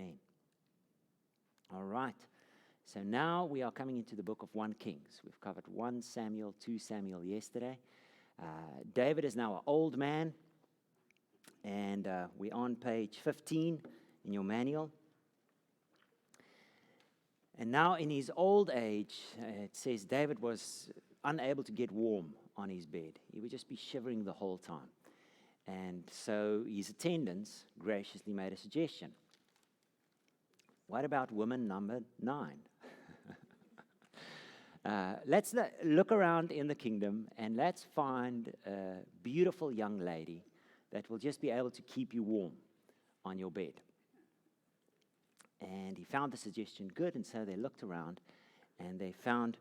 Amen. All right. So now we are coming into the book of 1 Kings. We've covered 1 Samuel, 2 Samuel yesterday. David is now an old man, and we're on page 15 in your manual. And now in his old age, it says David was unable to get warm on his bed. He would just be shivering the whole time. And so his attendants graciously made a suggestion. What about woman number 9? Let's look around in the kingdom and let's find a beautiful young lady that will just be able to keep you warm on your bed. And he found the suggestion good, and so they looked around and they found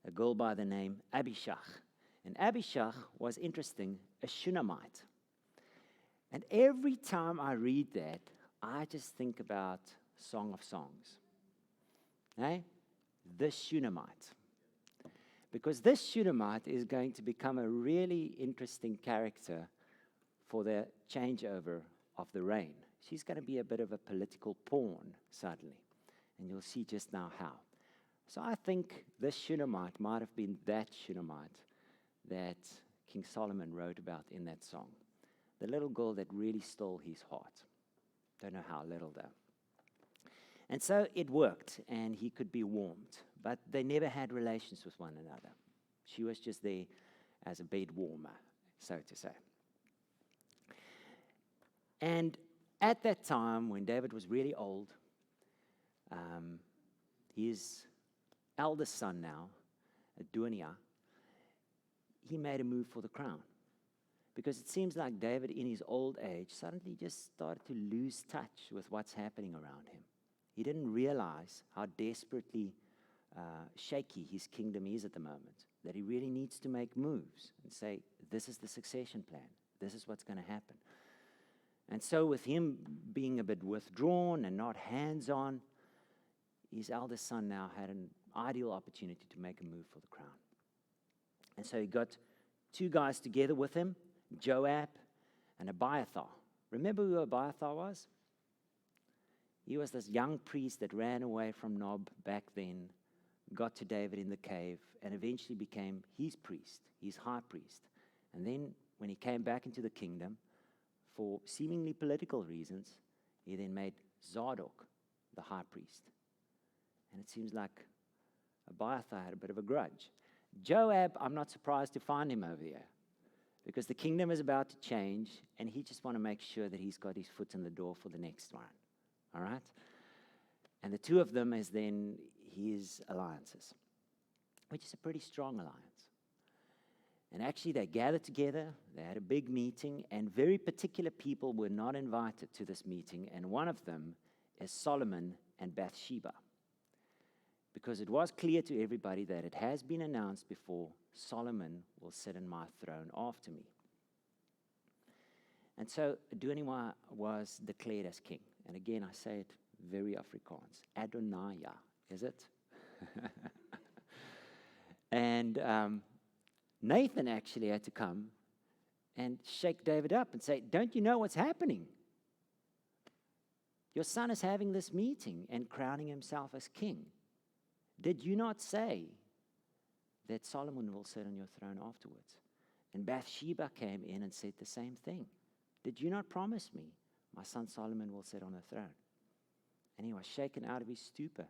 a girl by the name Abishag. And Abishag was interesting, a Shunammite. And every time I read that, I just think about Song of Songs. Eh? The Shunammite. Because this Shunammite is going to become a really interesting character for the changeover of the reign. She's going to be a bit of a political pawn suddenly. And you'll see just now how. So I think this Shunammite might have been that Shunammite that King Solomon wrote about in that song. The little girl that really stole his heart. Don't know how little though. And so it worked, and he could be warmed. But they never had relations with one another. She was just there as a bed warmer, so to say. And at that time, when David was really old, his eldest son now, Adoniah, he made a move for the crown. Because it seems like David, in his old age, suddenly just started to lose touch with what's happening around him. He didn't realize how desperately shaky his kingdom is at the moment, that he really needs to make moves and say, this is the succession plan. This is what's going to happen. And so with him being a bit withdrawn and not hands-on, his eldest son now had an ideal opportunity to make a move for the crown. And so he got 2 guys together with him, Joab and Abiathar. Remember who Abiathar was? He was this young priest that ran away from Nob back then, got to David in the cave, and eventually became his priest, his high priest. And then when he came back into the kingdom, for seemingly political reasons, he then made Zadok the high priest. And it seems like Abiathar had a bit of a grudge. Joab, I'm not surprised to find him over here, because the kingdom is about to change, and he just want to make sure that he's got his foot in the door for the next one. All right? And the 2 of them is then his alliances, which is a pretty strong alliance. And actually, they gathered together, they had a big meeting, and very particular people were not invited to this meeting, and one of them is Solomon and Bathsheba. Because it was clear to everybody that it has been announced before, Solomon will sit on my throne after me. And so Adoniah was declared as king. And again, I say it very Afrikaans. Adoniah, is it? And Nathan actually had to come and shake David up and say, don't you know what's happening? Your son is having this meeting and crowning himself as king. Did you not say that Solomon will sit on your throne afterwards? And Bathsheba came in and said the same thing. Did you not promise me my son Solomon will sit on the throne? And he was shaken out of his stupor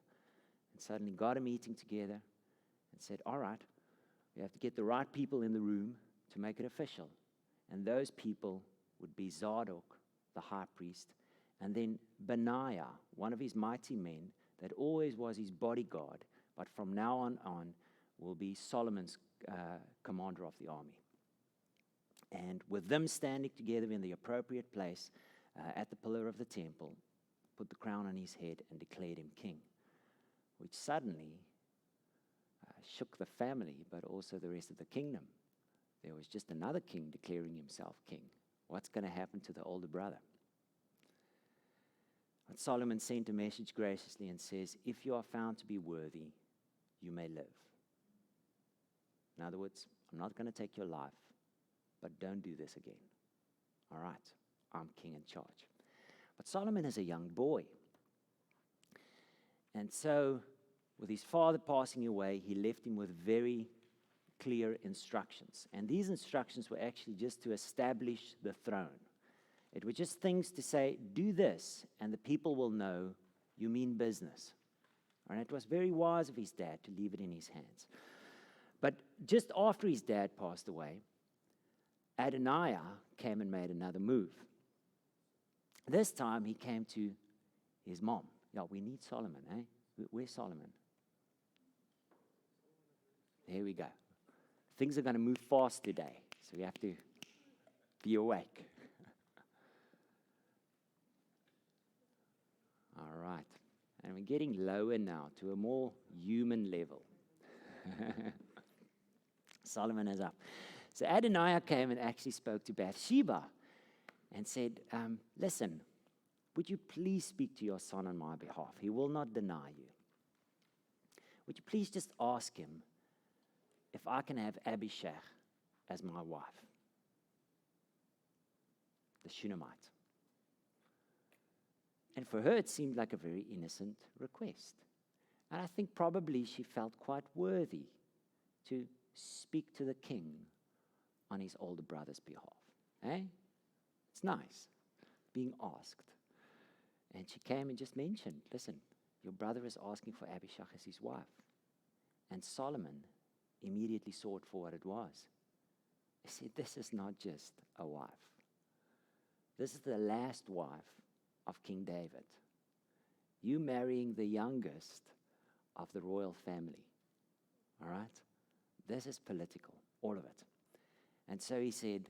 and suddenly got a meeting together and said, all right, we have to get the right people in the room to make it official. And those people would be Zadok, the high priest, and then Benaiah, one of his mighty men that always was his bodyguard, but from now on will be Solomon's commander of the army. And with them standing together in the appropriate place at the pillar of the temple, put the crown on his head and declared him king, which suddenly shook the family, but also the rest of the kingdom. There was just another king declaring himself king. What's going to happen to the older brother? But Solomon sent a message graciously and says, if you are found to be worthy, you may live. In other words, I'm not going to take your life, but don't do this again. All right, I'm king in charge. But Solomon is a young boy. And so, with his father passing away, he left him with very clear instructions. And these instructions were actually just to establish the throne. It were just things to say, do this, and the people will know you mean business. And it was very wise of his dad to leave it in his hands. But just after his dad passed away, Adoniah came and made another move. This time he came to his mom. Yeah, we need Solomon, eh? Where's Solomon? There we go. Things are going to move fast today, so we have to be awake. All right. And we're getting lower now to a more human level. Solomon is up. So Adoniah came and actually spoke to Bathsheba and said, listen, would you please speak to your son on my behalf? He will not deny you. Would you please just ask him if I can have Abishag as my wife, the Shunammite? And for her, it seemed like a very innocent request. And I think probably she felt quite worthy to speak to the king on his older brother's behalf. Eh? It's nice being asked. And she came and just mentioned, listen, your brother is asking for Abishag as his wife. And Solomon immediately saw it for what it was. He said, this is not just a wife. This is the last wife of King David. You marrying the youngest of the royal family. All right? This is political, all of it. And so he said,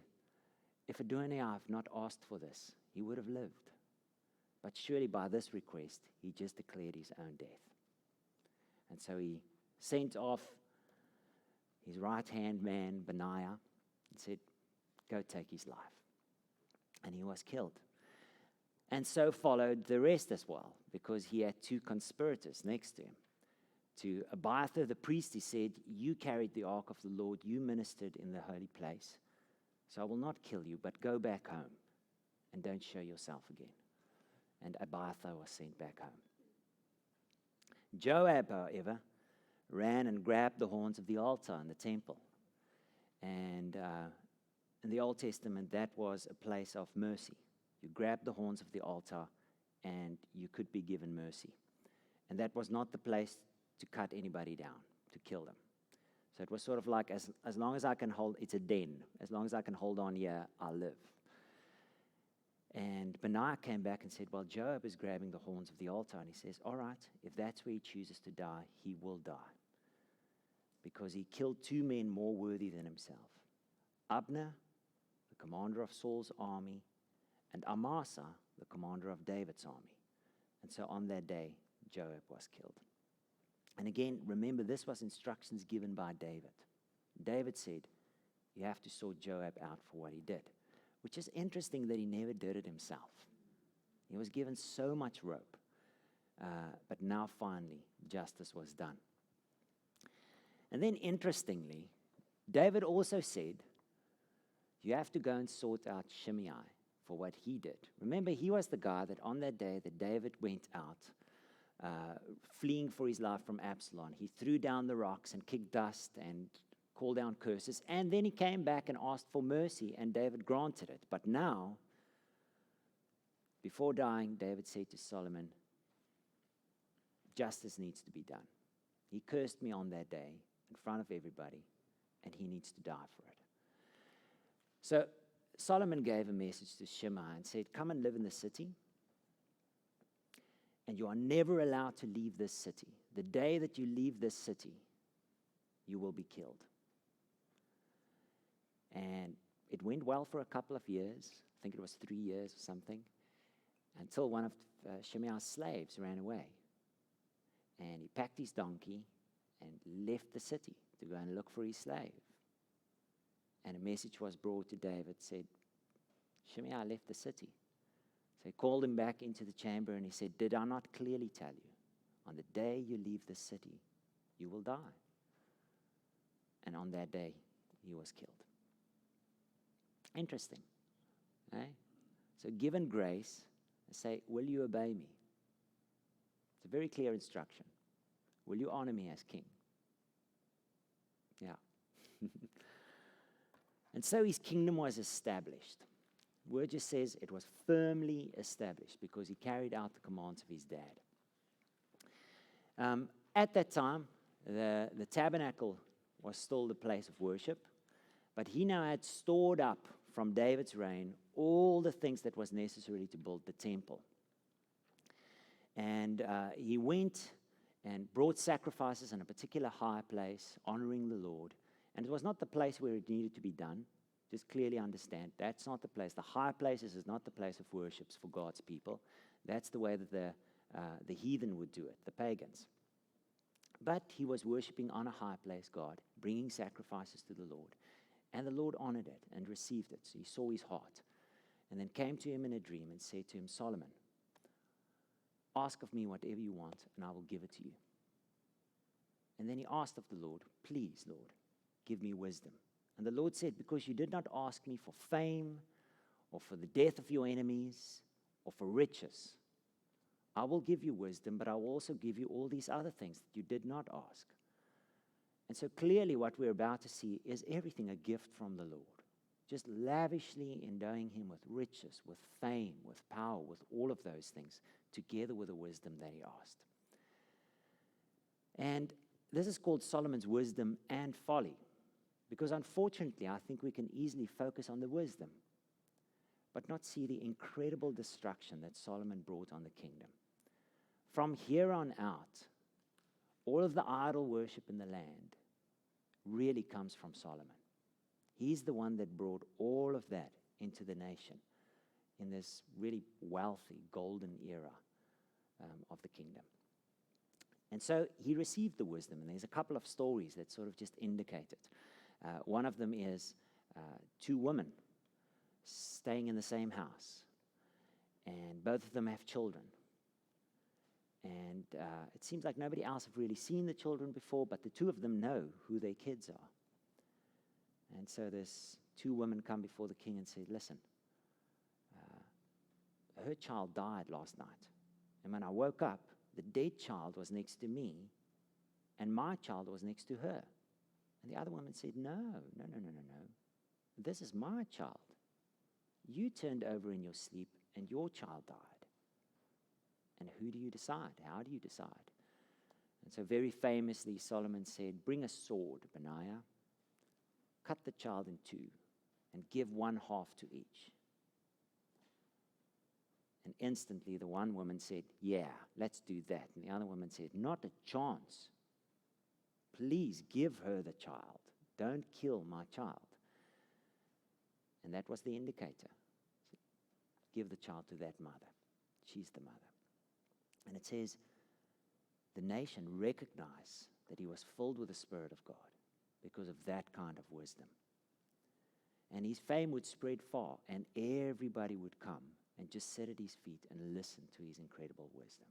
if Adoniah have not asked for this, he would have lived. But surely by this request, he just declared his own death. And so he sent off his right-hand man, Benaiah, and said, go take his life. And he was killed. And so followed the rest as well, because he had two conspirators next to him. To Abiathar the priest, he said, you carried the ark of the Lord, you ministered in the holy place, so I will not kill you, but go back home and don't show yourself again. And Abiathar was sent back home. Joab, however, ran and grabbed the horns of the altar in the temple. And in the Old Testament, that was a place of mercy. You grabbed the horns of the altar and you could be given mercy. And that was not the place to cut anybody down, to kill them. So it was sort of like, as long as I can hold, it's a den. As long as I can hold on here, I'll live. And Benaiah came back and said, well, Joab is grabbing the horns of the altar. And he says, all right, if that's where he chooses to die, he will die. Because he killed two men more worthy than himself. Abner, the commander of Saul's army, and Amasa, the commander of David's army. And so on that day, Joab was killed. And again, remember, this was instructions given by David. David said, you have to sort Joab out for what he did. Which is interesting that he never did it himself. He was given so much rope. But now finally, justice was done. And then interestingly, David also said, you have to go and sort out Shimei for what he did. Remember, he was the guy that on that day that David went out, fleeing for his life from Absalom, he threw down the rocks and kicked dust and called down curses, and then he came back and asked for mercy, and David granted it. But now, before dying, David said to Solomon, justice needs to be done. He cursed me on that day in front of everybody, and he needs to die for it. So Solomon gave a message to Shimei and said, come and live in the city, and you are never allowed to leave this city. The day that you leave this city, you will be killed. And it went well for a couple of years. I think it was 3 years or something, until one of Shimei's slaves ran away. And he packed his donkey and left the city to go and look for his slave. And a message was brought to David, said, Shimei left the city. So he called him back into the chamber and he said, did I not clearly tell you, on the day you leave the city, you will die? And on that day, he was killed. Interesting. Eh? So given grace, say, will you obey me? It's a very clear instruction. Will you honor me as king? Yeah. And so his kingdom was established. The word just says it was firmly established because he carried out the commands of his dad. At that time, the tabernacle was still the place of worship, but he now had stored up from David's reign all the things that was necessary to build the temple. And he went and brought sacrifices in a particular high place, honoring the Lord. And it was not the place where it needed to be done. Just clearly understand, that's not the place. The high places is not the place of worship for God's people. That's the way that the heathen would do it, the pagans. But he was worshiping on a high place God, bringing sacrifices to the Lord. And the Lord honored it and received it. So he saw his heart. And then came to him in a dream and said to him, Solomon, ask of me whatever you want, and I will give it to you. And then he asked of the Lord, please, Lord, give me wisdom. And the Lord said, because you did not ask me for fame or for the death of your enemies or for riches, I will give you wisdom, but I will also give you all these other things that you did not ask. And so clearly what we're about to see is everything a gift from the Lord. Just lavishly endowing him with riches, with fame, with power, with all of those things, together with the wisdom that he asked. And this is called Solomon's wisdom and folly. Because unfortunately, I think we can easily focus on the wisdom, but not see the incredible destruction that Solomon brought on the kingdom. From here on out, all of the idol worship in the land really comes from Solomon. He's the one that brought all of that into the nation in this really wealthy, golden era of the kingdom. And so he received the wisdom, and there's a couple of stories that sort of just indicate it. One of them is two women staying in the same house, and both of them have children. And it seems like nobody else have really seen the children before, but the two of them know who their kids are. And so there's two women come before the king and said, listen, her child died last night. And when I woke up, the dead child was next to me, and my child was next to her. And the other woman said, no. This is my child. You turned over in your sleep, and your child died. And who do you decide? How do you decide? And so very famously, Solomon said, bring a sword, Benaiah, cut the child in two, and give one half to each. And instantly the one woman said, yeah, let's do that. And the other woman said, not a chance. Please give her the child. Don't kill my child. And that was the indicator. Give the child to that mother. She's the mother. And it says, the nation recognized that he was filled with the Spirit of God because of that kind of wisdom. And his fame would spread far, and everybody would come and just sit at his feet and listen to his incredible wisdom.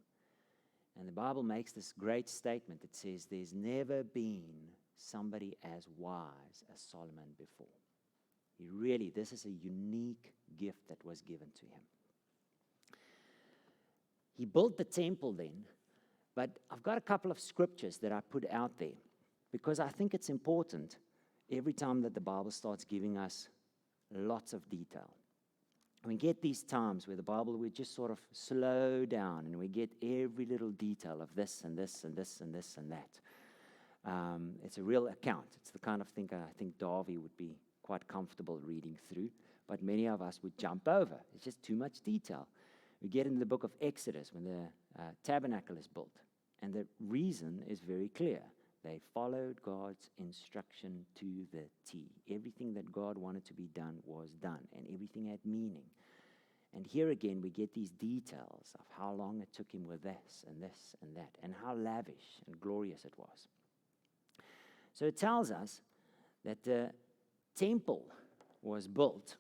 And the Bible makes this great statement that says there's never been somebody as wise as Solomon before. This is a unique gift that was given to him. He built the temple then, but I've got a couple of scriptures that I put out there because I think it's important every time that the Bible starts giving us lots of detail. We get these times where the Bible would just sort of slow down and we get every little detail of this and this and this and this and that. It's a real account. It's the kind of thing I think Davy would be quite comfortable reading through, but many of us would jump over. It's just too much detail. We get in the book of Exodus when the tabernacle is built, and the reason is very clear. They followed God's instruction to the T. Everything that God wanted to be done was done, and everything had meaning. And here again, we get these details of how long it took him with this and this and that, and how lavish and glorious it was. So it tells us that the temple was built.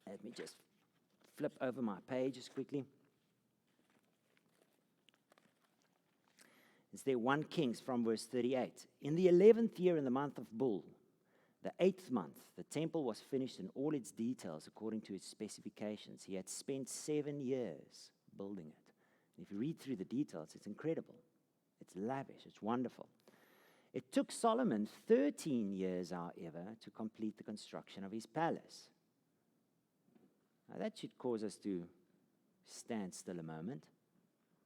Let me just flip over my pages quickly. It's there 1 Kings from verse 38. In the 11th year in the month of Bul, the 8th month, the temple was finished in all its details according to its specifications. He had spent 7 years building it. If you read through the details, it's incredible. It's lavish. It's wonderful. It took Solomon 13 years, however, to complete the construction of his palace. Now, that should cause us to stand still a moment.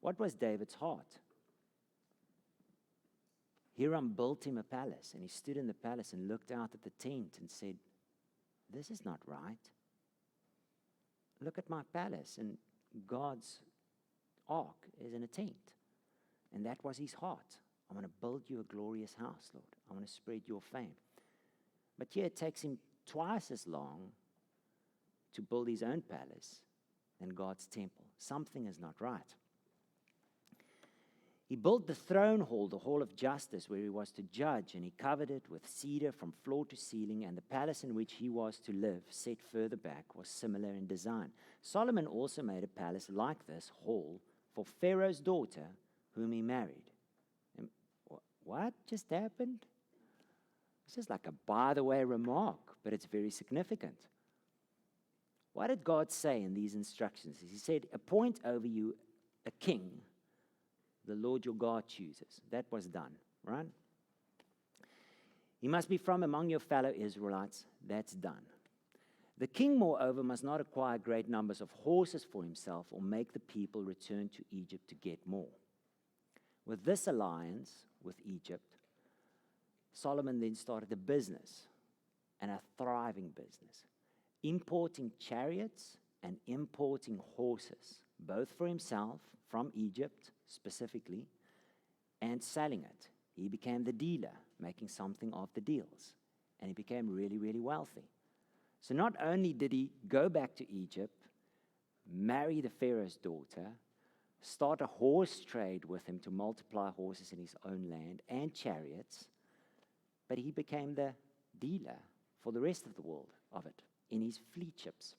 What was David's heart? Hiram built him a palace, and he stood in the palace and looked out at the tent and said, "This is not right. Look at my palace, and God's ark is in a tent." And that was his heart. "I want to build you a glorious house, Lord. I want to spread your fame." But here it takes him twice as long to build his own palace than God's temple. Something is not right. He built the throne hall, the hall of justice, where he was to judge, and he covered it with cedar from floor to ceiling, and the palace in which he was to live, set further back, was similar in design. Solomon also made a palace like this hall for Pharaoh's daughter, whom he married. And what just happened? It's just like a by-the-way remark, but it's very significant. What did God say in these instructions? He said, "Appoint over you a king the Lord your God chooses." That was done, right? "He must be from among your fellow Israelites." That's done. "The king, moreover, must not acquire great numbers of horses for himself or make the people return to Egypt to get more." With this alliance with Egypt, Solomon then started a business, and a thriving business, importing chariots and importing horses, both for himself from Egypt specifically, and selling it. He became the dealer, making something of the deals, and he became really, really wealthy. So not only did he go back to Egypt, marry the Pharaoh's daughter, start a horse trade with him to multiply horses in his own land and chariots, but he became the dealer for the rest of the world of it in his fleet ships.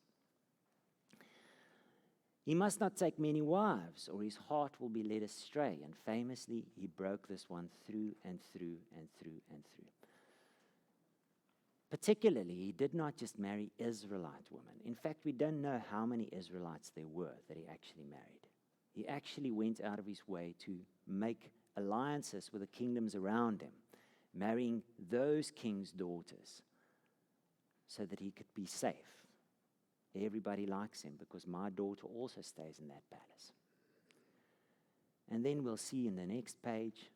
"He must not take many wives, or his heart will be led astray." And famously, he broke this one through and through and through and through. Particularly, he did not just marry Israelite women. In fact, we don't know how many Israelites there were that he actually married. He actually went out of his way to make alliances with the kingdoms around him, marrying those kings' daughters so that he could be safe. Everybody likes him because my daughter also stays in that palace. And then we'll see in the next page,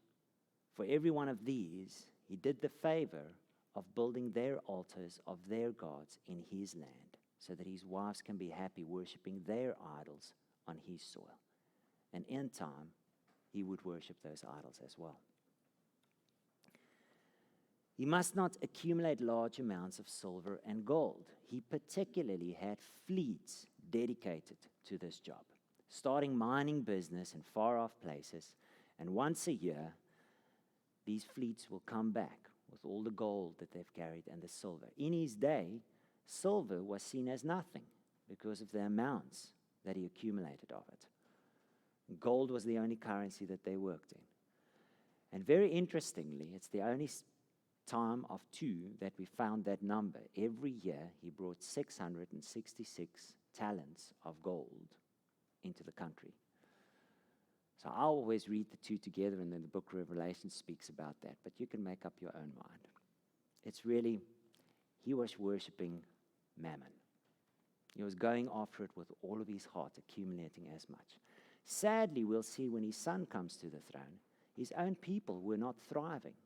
for every one of these, he did the favor of building their altars of their gods in his land, so that his wives can be happy worshiping their idols on his soil. And in time, he would worship those idols as well. "He must not accumulate large amounts of silver and gold." He particularly had fleets dedicated to this job, starting mining business in far-off places, and once a year, these fleets will come back with all the gold that they've carried and the silver. In his day, silver was seen as nothing because of the amounts that he accumulated of it. Gold was the only currency that they worked in. And very interestingly, it's the only time of two that we found that number. Every year, he brought 666 talents of gold into the country. So I always read the two together, and then the book of Revelation speaks about that, but you can make up your own mind. It's really, he was worshiping mammon. He was going after it with all of his heart, accumulating as much. Sadly, we'll see when his son comes to the throne, his own people were not thriving.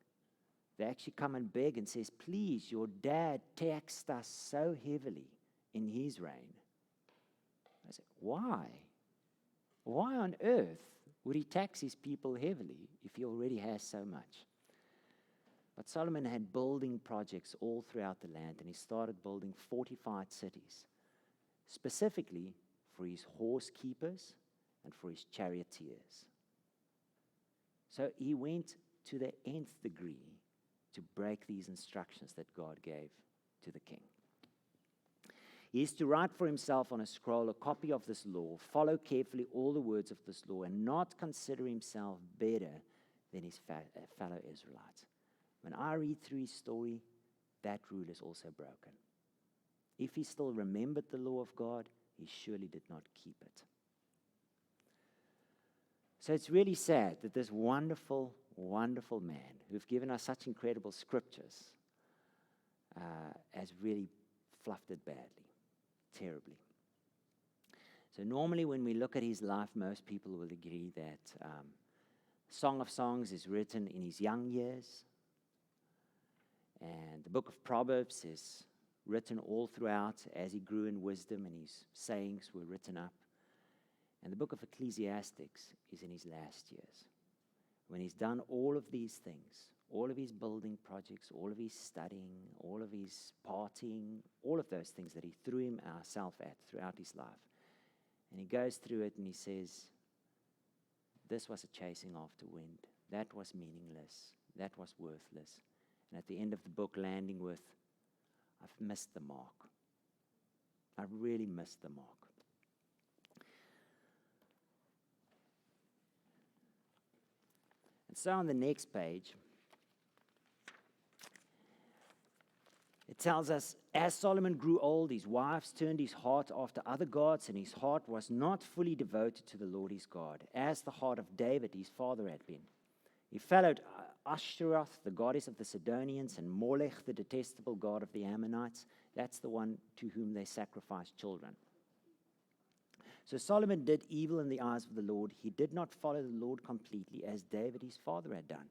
They actually come and beg and says, "Please, your dad taxed us so heavily in his reign." I said, why? Why on earth would he tax his people heavily if he already has so much? But Solomon had building projects all throughout the land, and he started building fortified cities, specifically for his horse keepers and for his charioteers. So he went to the nth degree to break these instructions that God gave to the king. He is to write for himself on a scroll a copy of this law, follow carefully all the words of this law, and not consider himself better than his fellow Israelites. When I read through his story, that rule is also broken. If he still remembered the law of God, he surely did not keep it. So it's really sad that this wonderful, wonderful man who've given us such incredible scriptures has really fluffed it badly, terribly. So normally when we look at his life, most people will agree that Song of Songs is written in his young years, and the book of Proverbs is written all throughout as he grew in wisdom and his sayings were written up. And the book of Ecclesiastics is in his last years. When he's done all of these things, all of his building projects, all of his studying, all of his partying, all of those things that he threw himself at throughout his life. And he goes through it and he says, this was a chasing after wind. That was meaningless. That was worthless. And at the end of the book, landing with, I've missed the mark. I really missed the mark. And so on the next page, it tells us, as Solomon grew old, his wives turned his heart after other gods, and his heart was not fully devoted to the Lord his God, as the heart of David, his father, had been. He followed Ashtaroth, the goddess of the Sidonians, and Molech, the detestable god of the Ammonites. That's the one to whom they sacrificed children. So Solomon did evil in the eyes of the Lord. He did not follow the Lord completely, as David his father had done.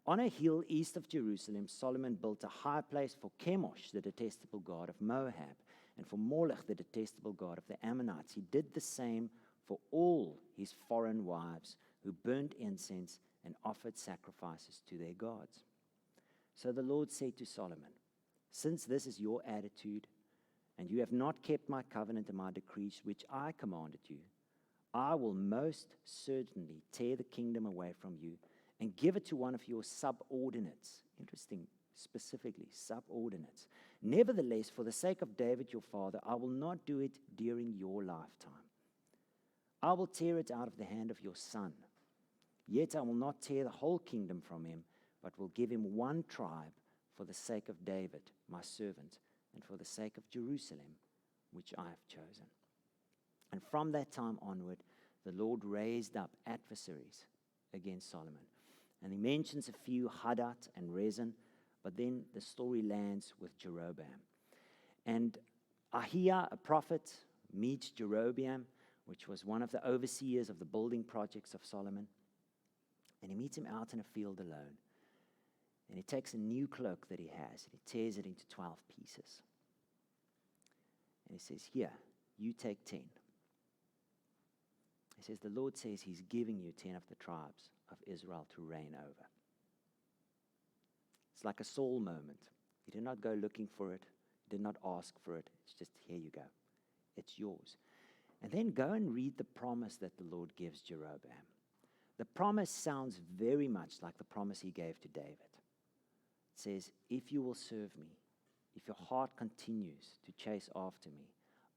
On a hill east of Jerusalem, Solomon built a high place for Chemosh, the detestable god of Moab, and for Molech, the detestable god of the Ammonites. He did the same for all his foreign wives, who burnt incense and offered sacrifices to their gods. So the Lord said to Solomon, since this is your attitude, and you have not kept my covenant and my decrees, which I commanded you, I will most certainly tear the kingdom away from you and give it to one of your subordinates. Interesting, specifically, subordinates. Nevertheless, for the sake of David your father, I will not do it during your lifetime. I will tear it out of the hand of your son. Yet I will not tear the whole kingdom from him, but will give him one tribe for the sake of David, my servant, and for the sake of Jerusalem, which I have chosen. And from that time onward, the Lord raised up adversaries against Solomon. And he mentions a few, Hadad and Rezin, but then the story lands with Jeroboam. And Ahiah, a prophet, meets Jeroboam, which was one of the overseers of the building projects of Solomon. And he meets him out in a field alone. And he takes a new cloak that he has, and he tears it into 12 pieces. And he says, here, you take 10. He says, the Lord says he's giving you 10 of the tribes of Israel to reign over. It's like a Saul moment. He did not go looking for it. He did not ask for it. It's just, here you go. It's yours. And then go and read the promise that the Lord gives Jeroboam. The promise sounds very much like the promise he gave to David. It says, if you will serve me, if your heart continues to chase after me,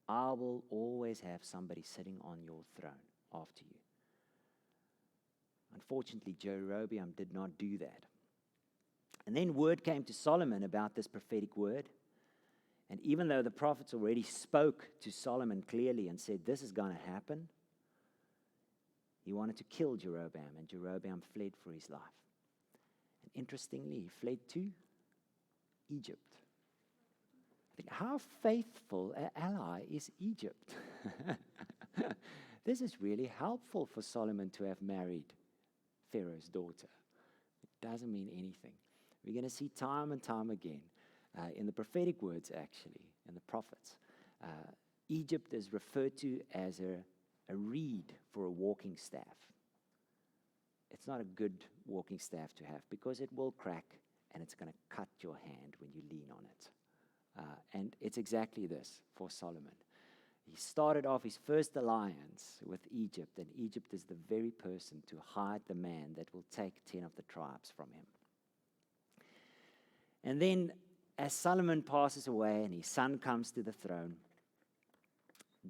I will always have somebody sitting on your throne after you. Unfortunately, Jeroboam did not do that. And then word came to Solomon about this prophetic word. And even though the prophets already spoke to Solomon clearly and said, this is going to happen, he wanted to kill Jeroboam, and Jeroboam fled for his life. And interestingly, he fled to Egypt. I think, how faithful an ally is Egypt? This is really helpful for Solomon to have married Pharaoh's daughter. It doesn't mean anything. We're going to see time and time again in the prophetic words, actually, in the prophets. Egypt is referred to as a reed for a walking staff. It's not a good walking staff to have because it will crack and it's going to cut your hand when you lean on it. And it's exactly this for Solomon. He started off his first alliance with Egypt, and Egypt is the very person to hide the man that will take 10 of the tribes from him. And then as Solomon passes away and his son comes to the throne,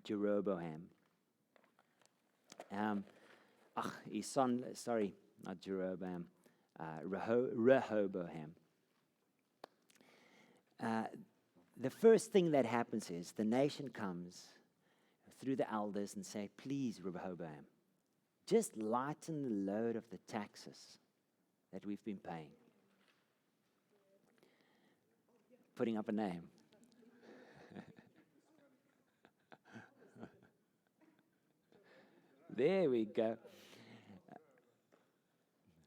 Jeroboam, his son, sorry, not Jeroboam, Rehoboam. The first thing that happens is the nation comes through the elders and say, please, Rehoboam, just lighten the load of the taxes that we've been paying. Putting up a name. There we go.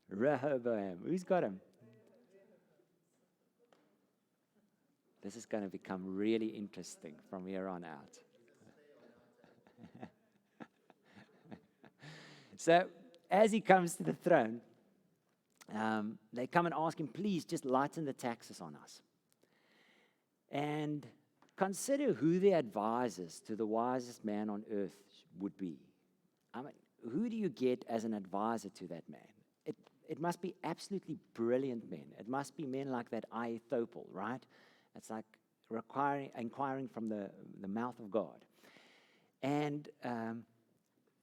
Rehoboam. Who's got him? This is going to become really interesting from here on out. So, as he comes to the throne, they come and ask him, please just lighten the taxes on us. And consider who the advisors to the wisest man on earth would be. I mean, who do you get as an advisor to that man? It must be absolutely brilliant men. It must be men like that Ahithophel, right? It's like inquiring from the mouth of God. And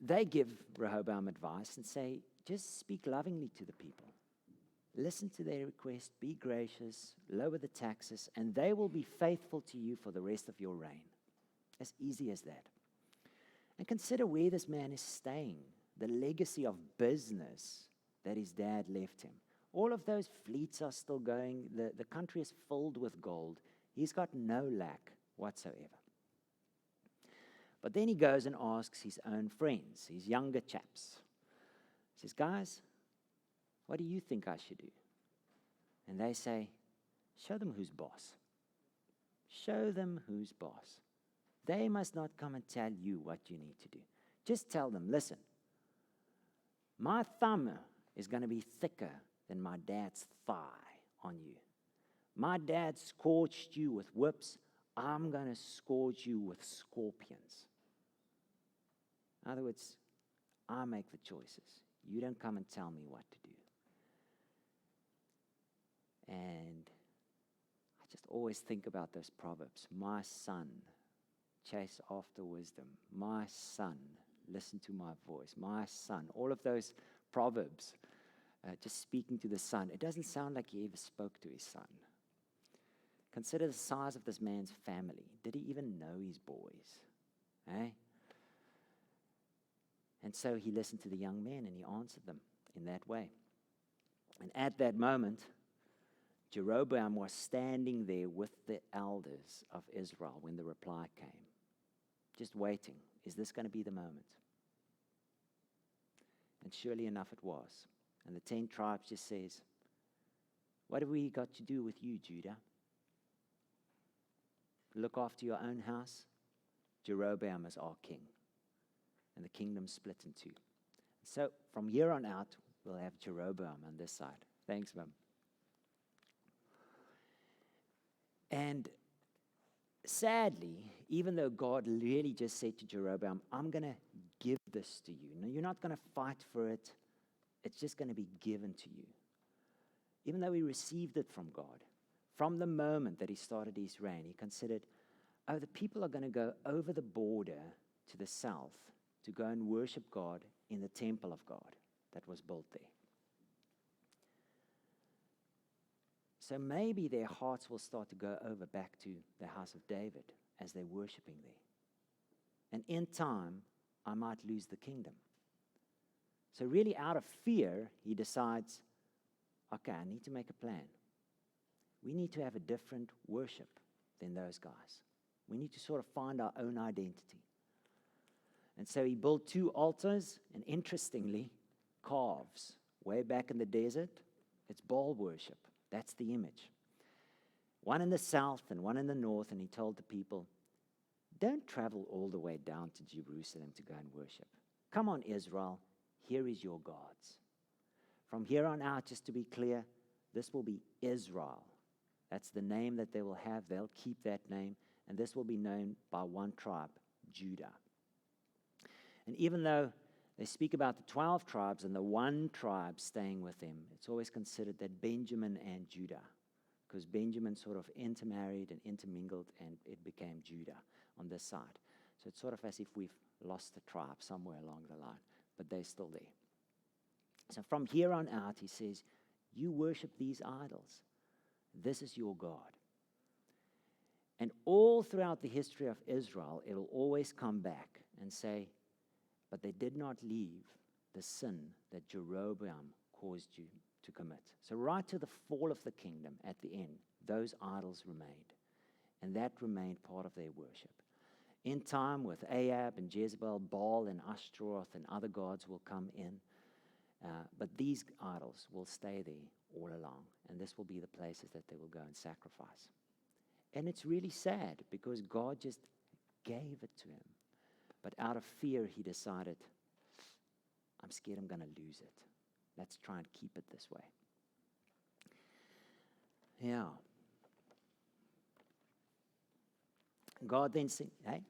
they give Rehoboam advice and say, just speak lovingly to the people. Listen to their request, be gracious, lower the taxes, and they will be faithful to you for the rest of your reign. As easy as that. And consider where this man is staying, the legacy of business that his dad left him. All of those fleets are still going. The country is filled with gold. He's got no lack whatsoever. But then he goes and asks his own friends, his younger chaps. He says, guys, what do you think I should do? And they say, show them who's boss. Show them who's boss. They must not come and tell you what you need to do. Just tell them, listen, my thumb is going to be thicker than my dad's thigh on you. My dad scourged you with whips. I'm going to scourge you with scorpions. In other words, I make the choices. You don't come and tell me what to do. And I just always think about those proverbs. My son, chase after wisdom. My son, listen to my voice. My son. All of those proverbs, just speaking to the son. It doesn't sound like he ever spoke to his son. Consider the size of this man's family. Did he even know his boys? Eh? And so he listened to the young men and he answered them in that way. And at that moment, Jeroboam was standing there with the elders of Israel when the reply came. Just waiting. Is this going to be the moment? And surely enough it was. And the 10 tribes just says, what have we got to do with you, Judah? Look after your own house. Jeroboam is our king. And the kingdom split in two. So from here on out, we'll have Jeroboam on this side. Thanks, Mom. And sadly, even though God really just said to Jeroboam, I'm going to give this to you. No, you're not going to fight for it. It's just going to be given to you. Even though he received it from God, from the moment that he started his reign, he considered, the people are going to go over the border to the south to go and worship God in the temple of God that was built there. So maybe their hearts will start to go over back to the house of David as they're worshiping there. And in time, I might lose the kingdom. So really out of fear, he decides, okay, I need to make a plan. We need to have a different worship than those guys. We need to sort of find our own identity. And so he built 2 altars, and interestingly, calves. Way back in the desert, it's Baal worship. That's the image. One in the south and one in the north, and he told the people, don't travel all the way down to Jerusalem to go and worship. Come on, Israel, here is your gods. From here on out, just to be clear, this will be Israel. That's the name that they will have. They'll keep that name, and this will be known by one tribe, Judah. And even though they speak about the 12 tribes and the one tribe staying with them, it's always considered that Benjamin and Judah, because Benjamin sort of intermarried and intermingled, and it became Judah on this side. So it's sort of as if we've lost a tribe somewhere along the line, but they're still there. So from here on out, he says, you worship these idols. This is your God. And all throughout the history of Israel, it will always come back and say, but they did not leave the sin that Jeroboam caused you to commit. So right to the fall of the kingdom at the end, those idols remained. And that remained part of their worship. In time, with Ahab and Jezebel, Baal and Ashtaroth and other gods will come in. But these idols will stay there all along. And this will be the places that they will go and sacrifice. And it's really sad because God just gave it to him. But out of fear, he decided, I'm scared I'm going to lose it. Let's try and keep it this way. Yeah. God then said, hey?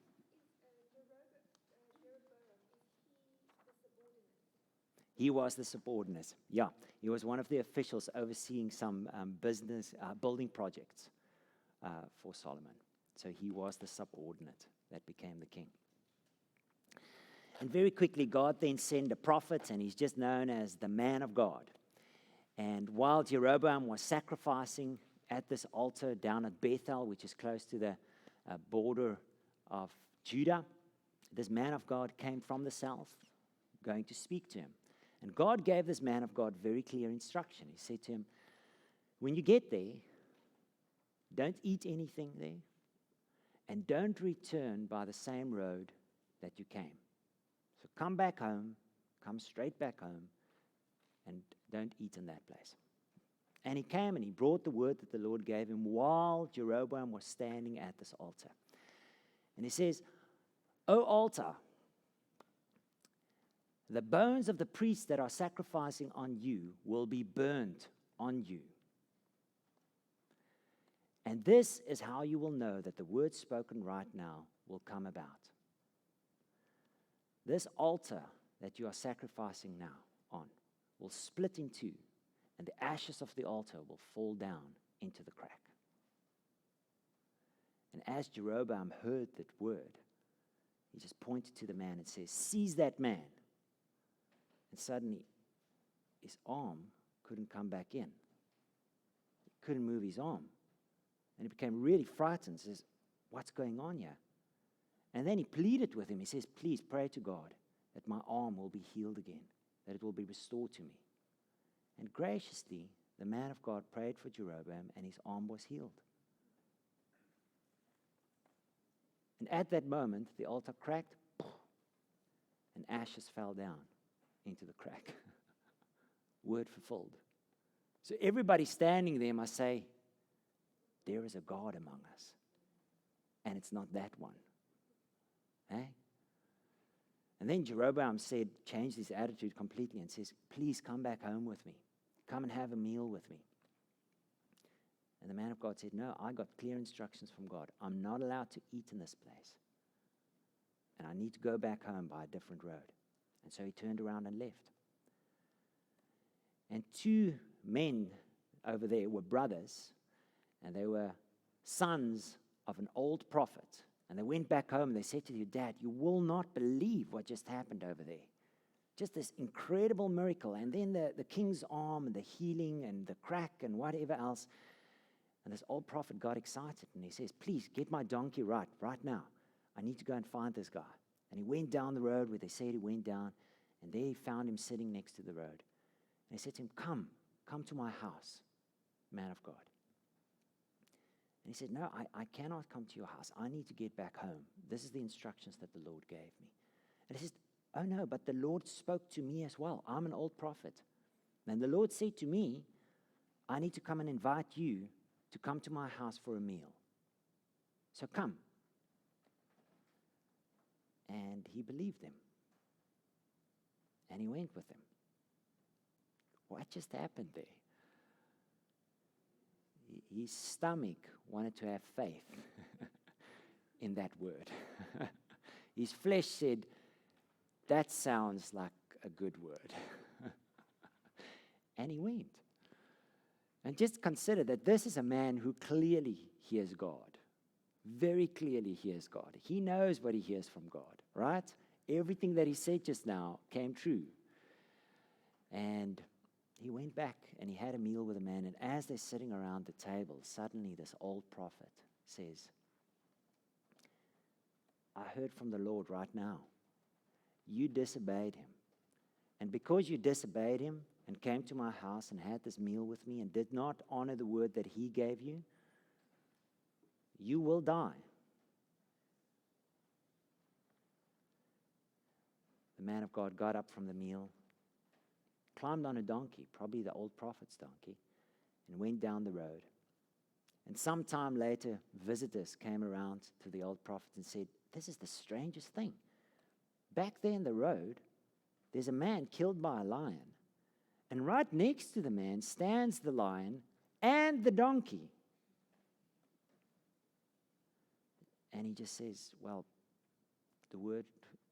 He was the subordinate. Yeah, he was one of the officials overseeing some business building projects for Solomon. So he was the subordinate that became the king. And very quickly, God then sent a prophet, and he's just known as the man of God. And while Jeroboam was sacrificing at this altar down at Bethel, which is close to the border of Judah, this man of God came from the south, going to speak to him. And God gave this man of God very clear instruction. He said to him, when you get there, don't eat anything there, and don't return by the same road that you came. So come back home, come straight back home, and don't eat in that place. And he came and he brought the word that the Lord gave him while Jeroboam was standing at this altar. And he says, O altar, the bones of the priests that are sacrificing on you will be burned on you. And this is how you will know that the word spoken right now will come about. This altar that you are sacrificing now on will split in two, and the ashes of the altar will fall down into the crack. And as Jeroboam heard that word, he just pointed to the man and says, seize that man. And suddenly, his arm couldn't come back in. He couldn't move his arm. And he became really frightened, says, what's going on here? And then he pleaded with him. He says, please pray to God that my arm will be healed again, that it will be restored to me. And graciously, the man of God prayed for Jeroboam, and his arm was healed. And at that moment, the altar cracked, and ashes fell down into the crack. Word fulfilled. So everybody standing there must say, there is a God among us. And it's not that one. Eh? And then Jeroboam changed his attitude completely and says, please come back home with me. Come and have a meal with me. And the man of God said, no, I got clear instructions from God. I'm not allowed to eat in this place. And I need to go back home by a different road. And so he turned around and left. And two men over there were brothers, and they were sons of an old prophet. And they went back home and they said to their dad, you will not believe what just happened over there. Just this incredible miracle. And then the king's arm and the healing and the crack and whatever else. And this old prophet got excited and he says, please get my donkey right now. I need to go and find this guy. And he went down the road where they said he went down. And there he found him sitting next to the road. And he said to him, come to my house, man of God. And he said, no, I cannot come to your house. I need to get back home. This is the instructions that the Lord gave me. And he says, oh no, but the Lord spoke to me as well. I'm an old prophet. And the Lord said to me, I need to come and invite you to come to my house for a meal. So come. And he believed him. And he went with him. What just happened there? His stomach wanted to have faith in that word. His flesh said, that sounds like a good word. And he went. And just consider that this is a man who clearly hears God. Very clearly hears God. He knows what he hears from God, right? Everything that he said just now came true. And he went back and he had a meal with a man. And as they're sitting around the table, suddenly this old prophet says, I heard from the Lord right now. You disobeyed him. And because you disobeyed him and came to my house and had this meal with me and did not honor the word that he gave you, you will die. The man of God got up from the meal, climbed on a donkey, probably the old prophet's donkey, and went down the road. And sometime later, visitors came around to the old prophet and said, "This is the strangest thing. Back there in the road, there's a man killed by a lion. And right next to the man stands the lion and the donkey." And he just says, well, the word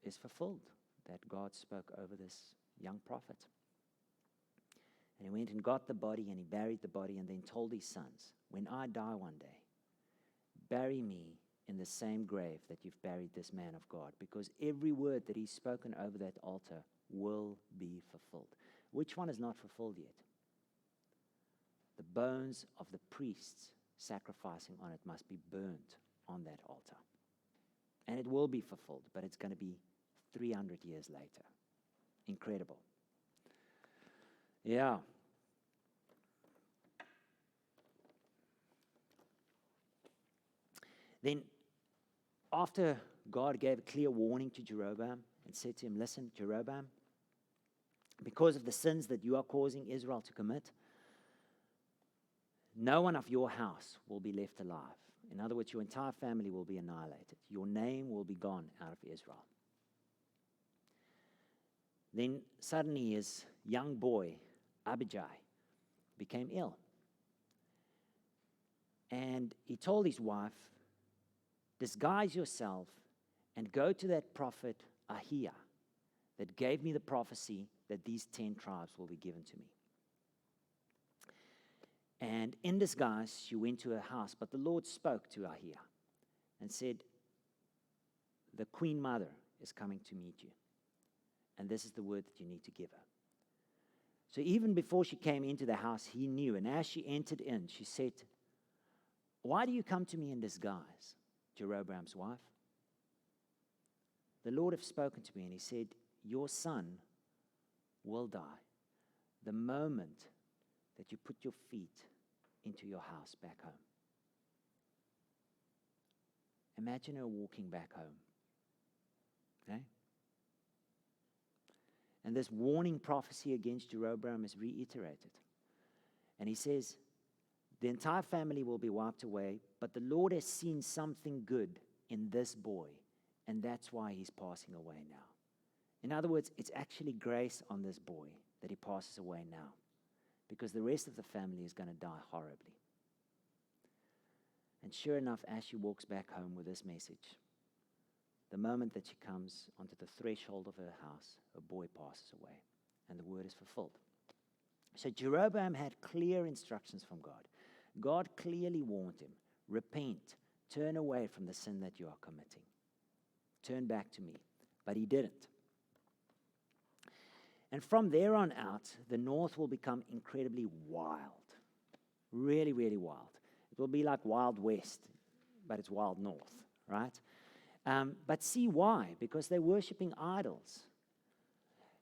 is fulfilled that God spoke over this young prophet. And he went and got the body and he buried the body and then told his sons, "When I die one day, bury me in the same grave that you've buried this man of God, because every word that he's spoken over that altar will be fulfilled." Which one is not fulfilled yet? The bones of the priests sacrificing on it must be burnt on that altar. And it will be fulfilled, but it's going to be 300 years later. Incredible. Yeah. Then, after God gave a clear warning to Jeroboam and said to him, "Listen, Jeroboam, because of the sins that you are causing Israel to commit, no one of your house will be left alive. In other words, your entire family will be annihilated. Your name will be gone out of Israel." Then suddenly his young boy, Abijah, became ill. And he told his wife, "Disguise yourself and go to that prophet Ahiah that gave me the prophecy that these 10 tribes will be given to me." And in disguise, she went to her house, but the Lord spoke to Ahiah and said, "The queen mother is coming to meet you, and this is the word that you need to give her." So even before she came into the house, he knew, and as she entered in, she said, "Why do you come to me in disguise, Jeroboam's wife? The Lord have spoken to me," and he said, "Your son will die the moment that you put your feet into your house back home." Imagine her walking back home. Okay? And this warning prophecy against Jeroboam is reiterated. And he says, the entire family will be wiped away, but the Lord has seen something good in this boy, and that's why he's passing away now. In other words, it's actually grace on this boy that he passes away now, because the rest of the family is going to die horribly. And sure enough, as she walks back home with this message, the moment that she comes onto the threshold of her house, her boy passes away, and the word is fulfilled. So Jeroboam had clear instructions from God. God clearly warned him, "Repent, turn away from the sin that you are committing. Turn back to me." But he didn't. And from there on out, the north will become incredibly wild. Really, really wild. It will be like Wild West, but it's Wild North, right? But see why? Because they're worshiping idols.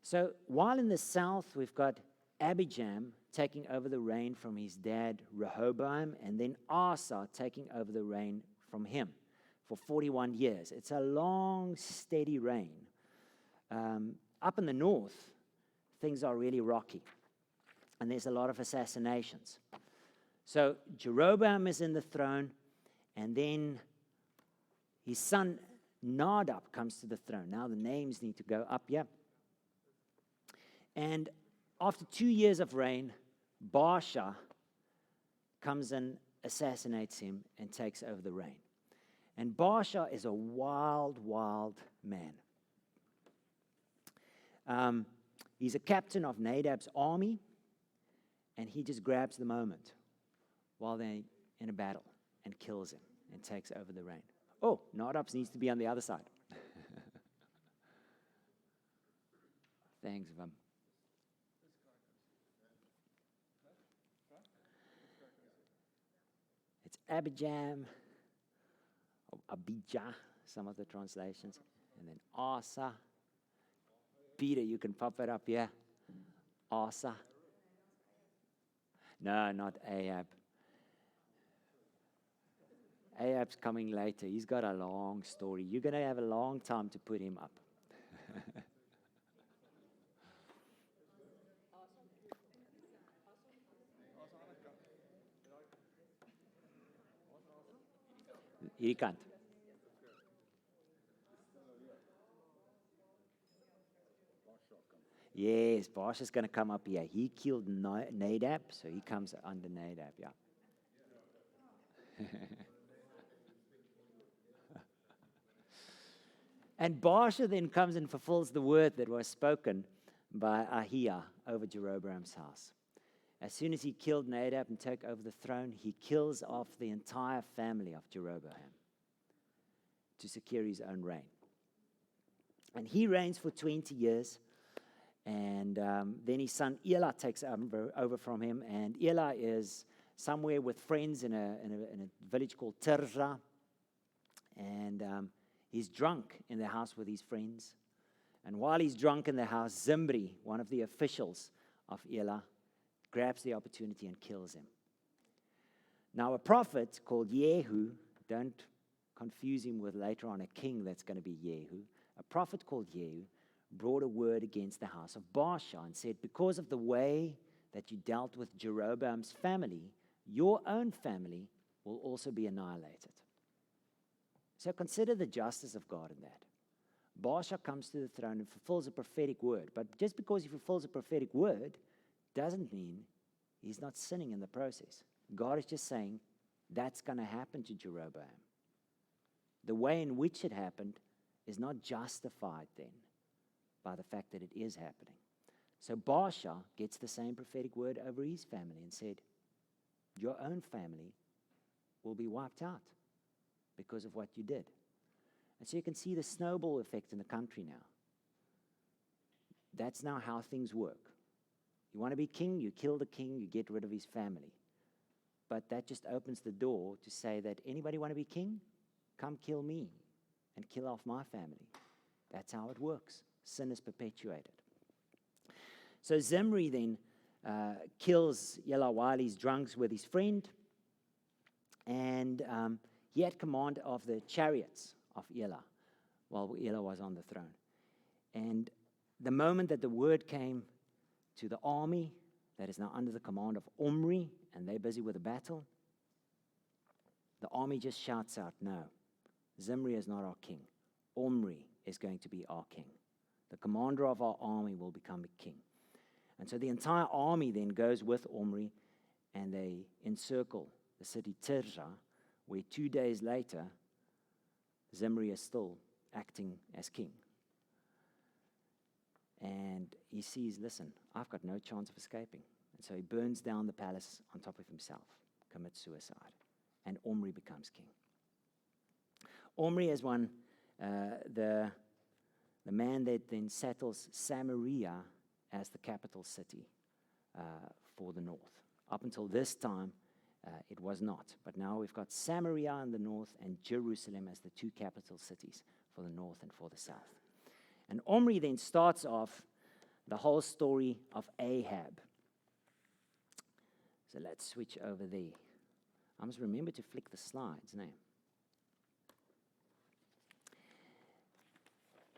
So while in the south, we've got Abijam taking over the reign from his dad, Rehoboam, and then Asa taking over the reign from him for 41 years. It's a long, steady reign. Up in the north, things are really rocky, and there's a lot of assassinations. So Jeroboam is in the throne, and then his son Nadab comes to the throne. Now the names need to go up here. And after 2 years of reign, Baasha comes and assassinates him and takes over the reign. And Baasha is a wild, wild man. He's a captain of Nadab's army, and he just grabs the moment while they're in a battle and kills him and takes over the reign. Oh, Nadab needs to be on the other side. Thanks, Vam. It's Abijam, or Abijah, some of the translations, and then Asa, Peter, you can pop it up here. Asa. No, not Ahab. Ahab's coming later. He's got a long story. You're going to have a long time to put him up. Hierdie kant. Yes, Bosch is going to come up here. He killed Nadab, so he comes under Nadab, yeah. And Baasha then comes and fulfills the word that was spoken by Ahijah over Jeroboam's house. As soon as he killed Nadab and took over the throne, he kills off the entire family of Jeroboam to secure his own reign. And he reigns for 20 years, and then his son Elah takes over from him, and Elah is somewhere with friends in a village called Tirzah, and he's drunk in the house with his friends. And while he's drunk in the house, Zimri, one of the officials of Elah, grabs the opportunity and kills him. Now, a prophet called Jehu, don't confuse him with later on a king that's going to be Jehu. A prophet called Jehu brought a word against the house of Baasha and said, because of the way that you dealt with Jeroboam's family, your own family will also be annihilated. So consider the justice of God in that. Baasha comes to the throne and fulfills a prophetic word. But just because he fulfills a prophetic word doesn't mean he's not sinning in the process. God is just saying that's going to happen to Jeroboam. The way in which it happened is not justified then by the fact that it is happening. So Baasha gets the same prophetic word over his family and said, your own family will be wiped out because of what you did. And so you can see the snowball effect in the country now. That's now how things work. You want to be king, you kill the king, you get rid of his family. But that just opens the door to say that anybody want to be king? Come kill me and kill off my family. That's how it works. Sin is perpetuated. So Zimri then kills Elah while he's drunk with his friend. And he had command of the chariots of Elah while Elah was on the throne. And the moment that the word came to the army that is now under the command of Omri, and they're busy with a battle, the army just shouts out, no, Zimri is not our king. Omri is going to be our king. The commander of our army will become a king. And so the entire army then goes with Omri, and they encircle the city Tirzah, where 2 days later, Zimri is still acting as king. And he sees, listen, I've got no chance of escaping. And so he burns down the palace on top of himself, commits suicide, and Omri becomes king. Omri is the man that then settles Samaria as the capital city for the north. Up until this time, it was not. But now we've got Samaria in the north and Jerusalem as the two capital cities for the north and for the south. And Omri then starts off the whole story of Ahab. So let's switch over there. I must remember to flick the slides now.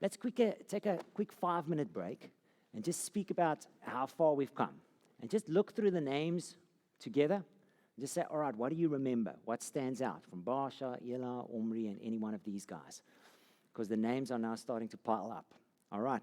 Let's take a quick 5-minute break and just speak about how far we've come. And just look through the names together. Just say, all right, what do you remember? What stands out from Baasha, Elah, Omri, and any one of these guys? Because the names are now starting to pile up. All right.